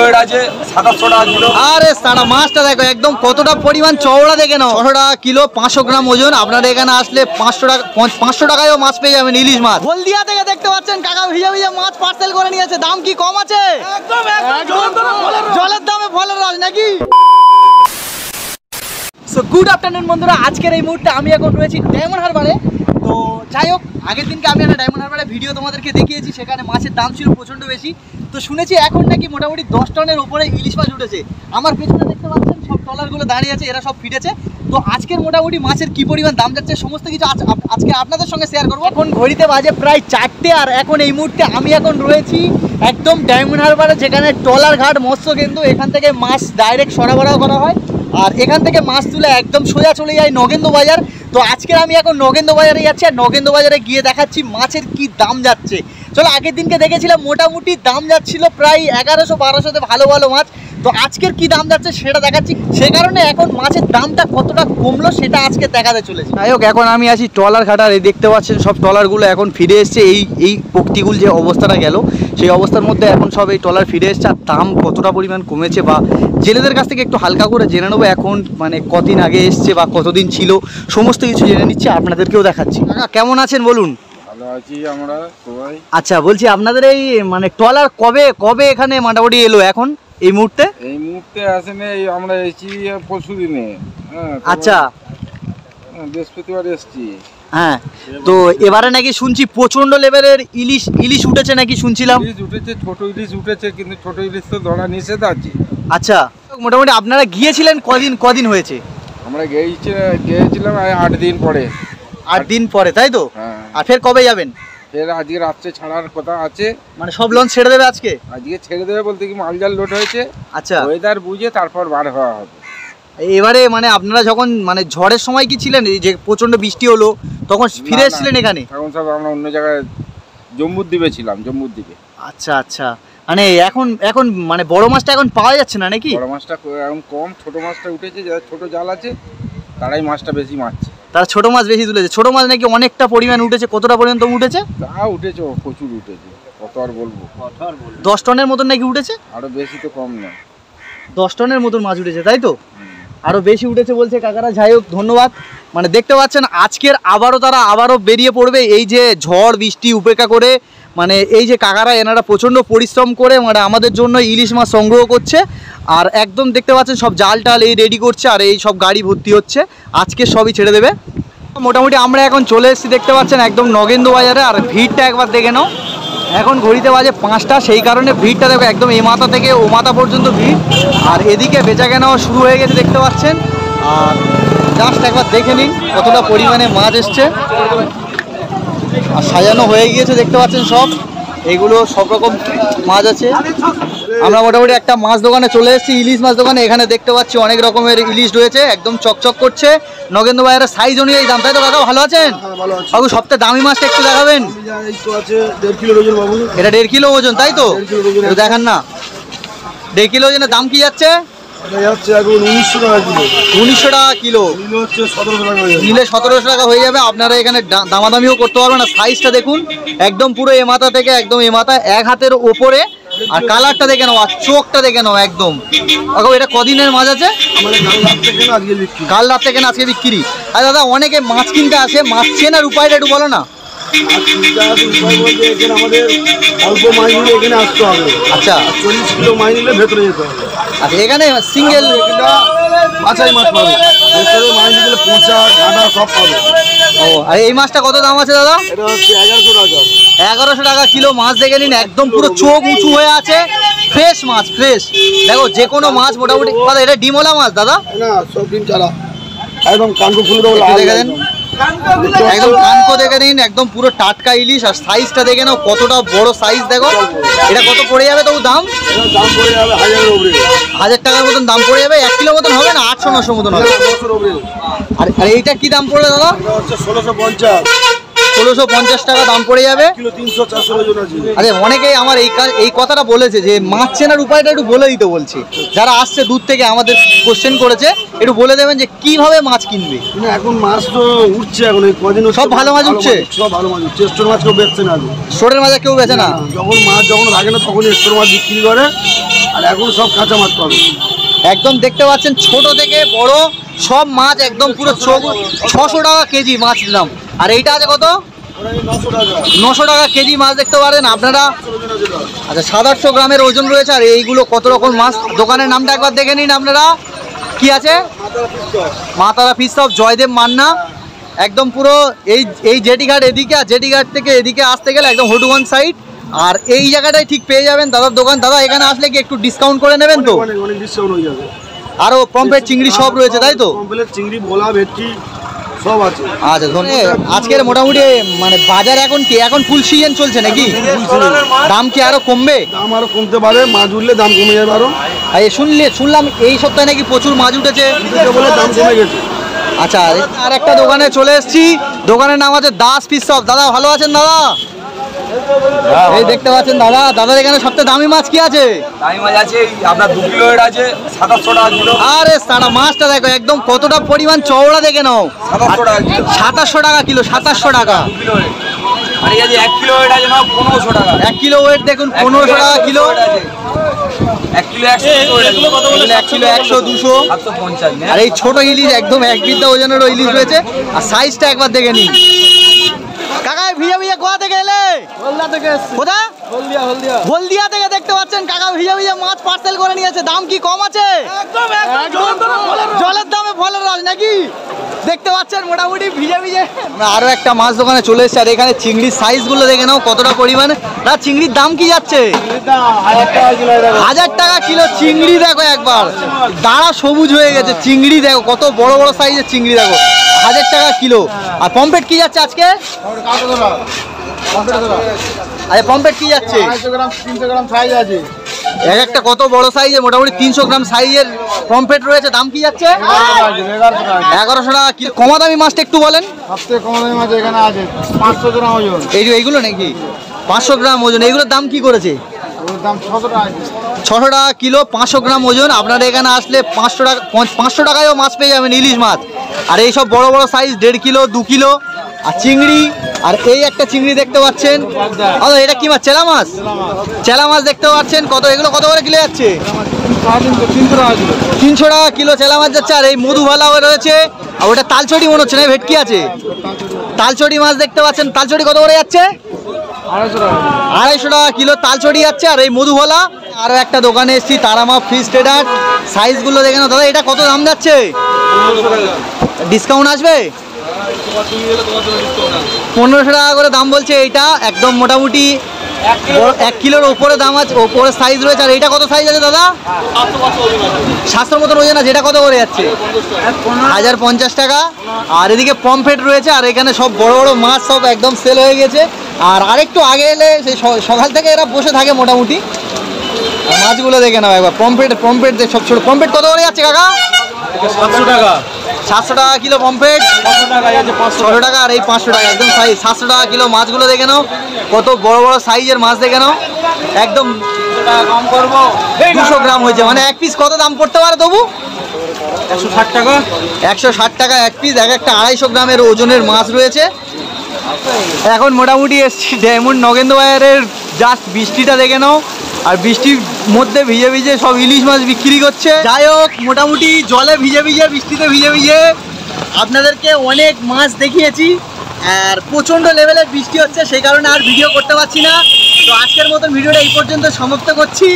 Wait আছে 2700 টাকা kilo. আরে সারা মাছটা দেখো একদম কতটা পরিমাণ চওড়া দেখে নাও, 600 টাকা কিলো, 500 গ্রাম ওজন। আপনারা এখানে আসলে 500 টাকায়ও মাছ পেয়ে যাবেন, ইলিশ মাছ। হলদিয়া থেকে দেখতে পাচ্ছেন কাকা ভিজা ভিজা মাছ পার্সেল করে নিয়েছে। দাম কি কম আছে? একদম জলের দামে ফলের রাজ নাকি। সো গুড আফটারনুন বন্ধুরা, আজকের এই মুহূর্তে আমি এখন রয়েছি ডায়মন্ড হারবারে। তো যাই হোক, আগের দিনকে আমি একটা ডায়মন্ড হারবারে ভিডিও তোমাদেরকে দেখিয়েছি, সেখানে মাছের দাম ছিল প্রচণ্ড বেশি। তো শুনেছি এখন নাকি মোটামুটি 10 টনের ওপরে ইলিশ মাছ উঠেছে। আমার পেছনে দেখতে পাচ্ছেন সব ট্রলারগুলো দাঁড়িয়ে আছে, এরা সব ফিটেছে। তো আজকের মোটামুটি মাছের কি পরিমাণ দাম যাচ্ছে সমস্ত কিছু আজকে আপনাদের সঙ্গে শেয়ার করবো। এখন ঘড়িতে বাজে প্রায় 4টে, আর এখন এই মুহূর্তে আমি এখন রয়েছি একদম ডায়মন্ড হারবারে, যেখানে ট্রলার ঘাট মৎস্য কেন্দ্র। এখান থেকে মাছ ডাইরেক্ট সরবরাহ করা হয়, আর এখান থেকে মাছ তুলে একদম সোজা চলে যায় নগেন্দ্র বাজার। তো আজকে আমি এখন নগেন্দ্র বাজারে যাচ্ছি, আর নগেন্দ্র বাজারে গিয়ে দেখাচ্ছি মাছের কি দাম যাচ্ছে। চলো, আগের দিনকে দেখেছিলাম মোটামুটি দাম যাচ্ছিল প্রায় 1100-1200-তে ভালো ভালো মাছ। তো আজকের কি দাম যাচ্ছে সেটা দেখাচ্ছি, সে কারণে এখন মাছের দামটা কতটা কমলো সেটা আজকে দেখাতে চলেছে। যাই হোক, এখন আমি আছি ট্রলার ঘাটার। এই দেখতে পাচ্ছেন সব ট্রলারগুলো এখন ফিরে এসছে। এই পক্তিগুল যে অবস্থাটা গেল, সেই অবস্থার মধ্যে এখন সব এই ট্রলার ফিরে এসছে। আর দাম কতটা পরিমাণ কমেছে বা জেলেদের কাছ থেকে একটু হালকা করে জেনে নেবো, এখন মানে কদিন আগে এসছে বা কতদিন ছিল সমস্ত কিছু জেনে নিচ্ছে, আপনাদেরকেও দেখাচ্ছি। কাকা কেমন আছেন বলুন? ভালো আছি আমরা সবাই। আচ্ছা, বলছি আপনাদের এই মানে ট্রলার কবে এখানে মোটামুটি এলো এখন এই মুহূর্তে? এই মুহূর্তে আসেনি, আমরা এসেছি পরশু দিনে। আচ্ছা, বৃহস্পতিবার এসেছি। হ্যাঁ, তো এবারে নাকি শুনছি প্রচন্ড লেভেলের ইলিশ উঠেছে নাকি শুনছিলাম। ইলিশ উঠেছে, ছোট ইলিশ উঠেছে, কিন্তু ছোট ইলিশ তো ধরা নিষেধ আছে। আচ্ছা, মোটামুটি আপনারা গিয়েছিলেন কদিন হয়েছে? আমরা গিয়েছিলাম 8 দিন পরে। 8 দিন পরে, তাই তো? হ্যাঁ। আর ফের কবে যাবেন? ফের আজকে রাত্রে ছাড়ার কথা আছে। মানে সব লঞ্চ ছেড়ে দেবে আজকে? আজকে ছেড়ে দেবে বলতে কি, মালজাল লোড হয়েছে। আচ্ছা, ওয়েদার বুঝে তারপর বার হওয়া হবে। এবারে মানে আপনারা যখন মানে ঝড়ের সময় কি ছিলেন, যে প্রচন্ড বৃষ্টি হলো তখন ফিরে এসেছিলেন এখানে? তখন সব আমরা অন্য জায়গায় জম্বুদ্বীপে ছিলাম, জম্বুদ্বীপে। আচ্ছা আচ্ছা, মানে এখন মানে বড় মাছটা এখন পাওয়া যাচ্ছে না নাকি? বড় মাছটা এখন কম, ছোট মাছটা উঠেছে। যারা ছোট জাল আছে তারাই মাছটা বেশি মারছে, তারা ছোট মাছ বেশি তুলেছে। ছোট মাছ নাকি অনেকটা পরিমাণ উঠেছে, কতটা পর্যন্ত উঠেছে? তা উঠেছে, প্রচুর উঠেছে। কত আর বলবো, 10 টনের মতন নাকি উঠেছে? আরো বেশি তো কম না, 10 টনের মতন মাছ উঠেছে, তাই তো? আরো বেশি উঠেছে বলছে কাকারা। যাই হোক, ধন্যবাদ। মানে দেখতে পাচ্ছেন আজকের আবারও বেরিয়ে পড়বে এই যে ঝড় বৃষ্টি উপেক্ষা করে। মানে এই যে কাকারা, এনারা প্রচণ্ড পরিশ্রম করে মানে আমাদের জন্য ইলিশ মাছ সংগ্রহ করছে। আর একদম দেখতে পাচ্ছেন সব জাল টাল এই রেডি করছে, আর এই সব গাড়ি ভর্তি হচ্ছে, আজকে সবই ছেড়ে দেবে। মোটামুটি আমরা এখন চলে এসেছি দেখতে পাচ্ছেন একদম নগেন্দ্র বাজারে। আর ভিড়টা একবার দেখে নাও, এখন ঘড়িতে বাজে 5টা, সেই কারণে ভিড়টা দেখো একদম এই মাথা থেকে ও মাথা পর্যন্ত ভিড়। আর এদিকে বেচাকেনাও শুরু হয়ে গেছে দেখতে পাচ্ছেন। আর জাস্ট একবার দেখে নিন কতটা পরিমাণে মাছ এসছে, আর সাজানো হয়ে গিয়েছে দেখতে পাচ্ছেন সব। এগুলো সব রকম মাছ আছে। আমরা মোটামুটি একটা মাছ দোকানে চলে এসেছি, ইলিশ মাছ দোকানে। এখানে দেখতে পাচ্ছি অনেক রকমের ইলিশ রয়েছে, একদম চকচক করছে। নগেন্দ্র বাজারের সাইজ অনুযায়ী দাম, তাই তো কাকা? ভালো আছেন বাবু? সবথেকে দামি মাছটা একটু দেখাবেন। এটা 1.5 কিলো ওজন, তাই তো? দেখান না, 1.5 কিলো ওজনের দাম কি যাচ্ছে? 1900 টাকা কিলো। নিলে 1700 টাকা হয়ে যাবে। আপনারা এখানে দামাদামিও করতে পারবেন। না, সাইজটা দেখুন একদম পুরো এ মাথা থেকে একদম এ মাথা, 1 হাতের ওপরে। আর কালারটা দেখে নাও, আর চোখটা দেখে নাও একদম। এটা কদিনের মাছ আছে? কাল রাত থেকে আজকে বিক্রি। আর দাদা, অনেকে মাছ কিনতে আসে, মাছ চেনার উপায়টা একটু বলো না। আমাদের অল্প মাছ নিলে এখানে আসতে হবে। আচ্ছা, 40 কিলো মাছ নিলে ভেতরে যেতে হবে। আচ্ছা, এখানে সিঙ্গেল মাছাই মাছ পাবে, ভেতরে মাছ নিলে পোঁচা ডাঁটা সব পাবে। ও, আর এই মাছটা কত দাম আছে দাদা? এটা হচ্ছে 1100 টাকা। 1100 টাকা কিলো। মাছ দেখে নিন, একদম পুরো চোখ উঁচু হয়ে আছে, ফ্রেশ মাছ, ফ্রেশ। দেখো যে কোনো মাছ মোটামুটি। এটা ডিমওয়ালা মাছ দাদা? না, সব ডিম ছাড়া, একদম কানকো ফুলে দেবো। দেখে দেন, একদম কানকো দেখে নিন, একদম পুরো টাটকা ইলিশ। আর সাইজটা দেখে নাও কতটা বড় সাইজ দেখো। এটা কত পড়ে যাবে তবু দাম? দাম পড়ে যাবে 1000-এর উপরে। 1000 টাকার মতন দাম পড়ে যাবে। 1 কিলো মতন হবে না? 800-900 মতন হবে। আর এইটা কি দাম পড়বে দাদা? 1650। 1650 টাকা দাম পড়ে যাবে। কিলো 300-400 ওজন আছে। আরে অনেকেই আমার এই কথাটা বলেছে যে মাছ চেনার উপায়টা একটু বলে দিতে বলছি। যারা আসছে দূর থেকে আমাদের কোশ্চেন করেছে, একটু বলে দেবেন যে কিভাবে মাছ কিনবে। এখন মাছ তো উঠছে, এখন এই কদিন সব ভালো মাছ উঠছে, সব ভালো মাছ উঠছে। স্টোর মাছ কেউ বেচছে না, স্টোরের মাছ কেউ বেচে না। যখন মাছ যখন লাগে না তখন স্টোর মাছ বিক্রি করে। আর এখন সব কাঁচা মাছ পাবে। একদম দেখতে পাচ্ছেন ছোট থেকে বড় সব মাছ একদম পুরো 600 টাকা কেজি মাছ দিলাম। আর এইটা আছে কত? 900 টাকা কেজি মাছ দেখতে পারেন আপনারা। আচ্ছা 700 গ্রামের ওজন রয়েছে। আর এইগুলো কত রকম মাছ, দোকানের নামটা একবার দেখে নিন আপনারা। কি আছে? মা তারা ফিশ শপ, জয়দেব মান্না। একদম পুরো এই জেটিঘাট এদিকে, আর জেটিঘাট থেকে এদিকে আসতে গেলে একদম হটুগঞ্জ সাইড। আর এই জায়গাটায় ঠিক পেয়ে যাবেন দাদার দোকান। দাদা এখানে আসলে কি একটু ডিসকাউন্ট করে নেবেন তো? অনেক ডিসকাউন্ট হয়ে যাবে। আরও পম্পেট চিংড়ি সব রয়েছে তাই তো? পম্পলেট চিংড়ি, ভোলা, ভেটকি সব আছে। আচ্ছা আজকের মোটামুটি মানে বাজার এখন কি, এখন ফুল সিজন চলছে নাকি? দাম কি আরো কমবে? দাম আরো কমতে পারে, মাছ উঠলে দাম কমে যাবে আরো। আর শুনলাম এই সপ্তাহে নাকি প্রচুর মাছ উঠেছে বলে দাম কমে গেছে। আচ্ছা আর একটা দোকানে চলে এসেছি, দোকানের নাম আছে দাস ফিশ শপ। দাদা ভালো আছেন দাদা? এই দেখতে পাচ্ছেন দাদার এখানে সবচেয়ে দামি মাছ কি আছে? দামি মাছ আছে আপনার 2 কিলো ওয়েট আছে 2700 টাকা কিলো। আরে সারা মাছটা দেখো একদম কতটা পরিমাণ চওড়া দেখে নাও। 2700 টাকা কিলো। 2700 টাকা কিলো, 2700 টাকা। 2 কিলো ওয়েট। আর এই যে 1 কিলো ওয়েট আছে না 1500 টাকা। 1 কিলো ওয়েট দেখুন 1500 টাকা কিলো। 1 কিলো 100 ওয়েট আছে। 1 কিলো 100 200 750। আর এই ছোট ইলিশ একদম 1 বিদ্যা ওজনের ইলিশ রয়েছে। আর সাইজটা একবার দেখে নিন। কাকা ভিজা ভিজা কোথা থেকে এলে? হলদিয়া থেকে এসেছি। কোথা? হলদিয়া। হলদিয়া থেকে দেখতে পাচ্ছেন কাকা ভিজা ভিজা মাছ পার্সেল করে নিয়েছে। দাম কি কম আছে? একদম জলের দামে ফলের রস নাকি? দেখতে পাচ্ছেন মোটামুটি ভিজে ভিজে। আমরা আরো একটা মাছ দোকানে চলে এসেছি। আর এখানে চিংড়ির সাইজ গুলো দেখে নাও কতটা পরিমাণে। না চিংড়ির দাম কি যাচ্ছে? 1000 টাকা কিলো চিংড়ি। দেখো একবার দাঁড়া সবুজ হয়ে গেছে চিংড়ি। দেখো কত বড় বড় সাইজের চিংড়ি, দেখো 1000 টাকা কিলো। আর পম্পেট কি যাচ্ছে আজকে? আরে পম্পেট কি যাচ্ছে? 300 গ্রাম সাইজ আছে। এক একটা কত বড় সাইজের, মোটামুটি 300 গ্রাম সাইজের পম্পেট রয়েছে। দাম কি যাচ্ছে? 1100 টাকা কিলো। কমা দামি মাছটা একটু বলেন। সবথেকে কম দামি মাছ এখানে আছে 500 গ্রাম ওজন। এইগুলো নাকি 500 গ্রাম ওজন? এইগুলোর দাম কি করেছে? ওর দাম 600 টাকা। 600 টাকা কিলো, 500 গ্রাম ওজন। আপনারা এখানে আসলে 500 টাকায়ও মাছ পেয়ে যাবেন, ইলিশ মাছ। আর এই সব বড় বড় সাইজ 1.5 কিলো 2 কিলো। আর চিংড়ি, আর এই একটা চিংড়ি দেখতে পাচ্ছেন। আচ্ছা এটা কি মাছ? চেলা মাছ। চেলা মাছ দেখতে পাচ্ছেন কত, এগুলো কত করে কিলো যাচ্ছে? 300 টাকা কিলো চেলা মাছ যাচ্ছে। আর এই মধুভালাও রয়েছে। আর ওটা তালচড়ি মনে হচ্ছে না, ভেটকি আছে। তালচড়ি মাছ দেখতে পাচ্ছেন। তালচড়ি কত করে যাচ্ছে? 250 টাকা কিলো তালচড়ি যাচ্ছে। আর এই মধুভালা। আরো একটা দোকানে এসেছি, তারামা ফিশ ট্রেডার। সাইজগুলো দেখে নাও দাদা। এটা কত দাম যাচ্ছে? ডিসকাউন্ট আসবে? 1500 টাকা করে দাম বলছে। এইটা একদম মোটামুটি 1 কিলোর উপরে দাম আছে, উপরে সাইজ রয়েছে। আর এটা কত সাইজ আছে দাদা? 700 মতন ওজন আছে। এটা কত করে যাচ্ছে? 1050 টাকা। আর এদিকে পমফ্রেট রয়েছে। আর এখানে সব বড় বড় মাছ সব একদম সেল হয়ে গেছে। আর আরেকটু আগে এলে সেই সকাল থেকে এরা বসে থাকে মোটামুটি। আর মাছগুলো দেখে নাও একবার। পমফ্রেট সব ছোট। পমফ্রেট কত করে যাচ্ছে কাকা? 700 টাকা। 700 টাকা কিলো পমফ্রেট। 600 টাকা। আর এই 500 টাকা একদম সাইজ। 700 টাকা কিলো। মাছগুলো দেখে নাও কত বড় বড় সাইজের মাছ দেখে নাও। একদম কম করবো 200 গ্রাম হয়েছে, মানে এক পিস কত দাম পড়তে পারে তবু? 160 টাকা। 160 টাকা এক পিস। এক একটা 250 গ্রামের ওজনের মাছ রয়েছে। এখন মোটামুটি এসছি ডায়মন্ড নগেন্দ্র বাজারের। জাস্ট বৃষ্টিটা দেখে নাও। আর বৃষ্টির মধ্যে ভিজে ভিজে সব ইলিশ মাছ বিক্রি করছে। যাই হোক মোটামুটি জলে ভিজে ভিজে, বৃষ্টিতে ভিজে ভিজে আপনাদেরকে অনেক মাছ দেখিয়েছি। আর প্রচণ্ড লেভেলের বৃষ্টি হচ্ছে, সেই কারণে আর ভিডিও করতে পারছি না। তো আজকের মতন ভিডিওটা এই পর্যন্ত সমাপ্ত করছি।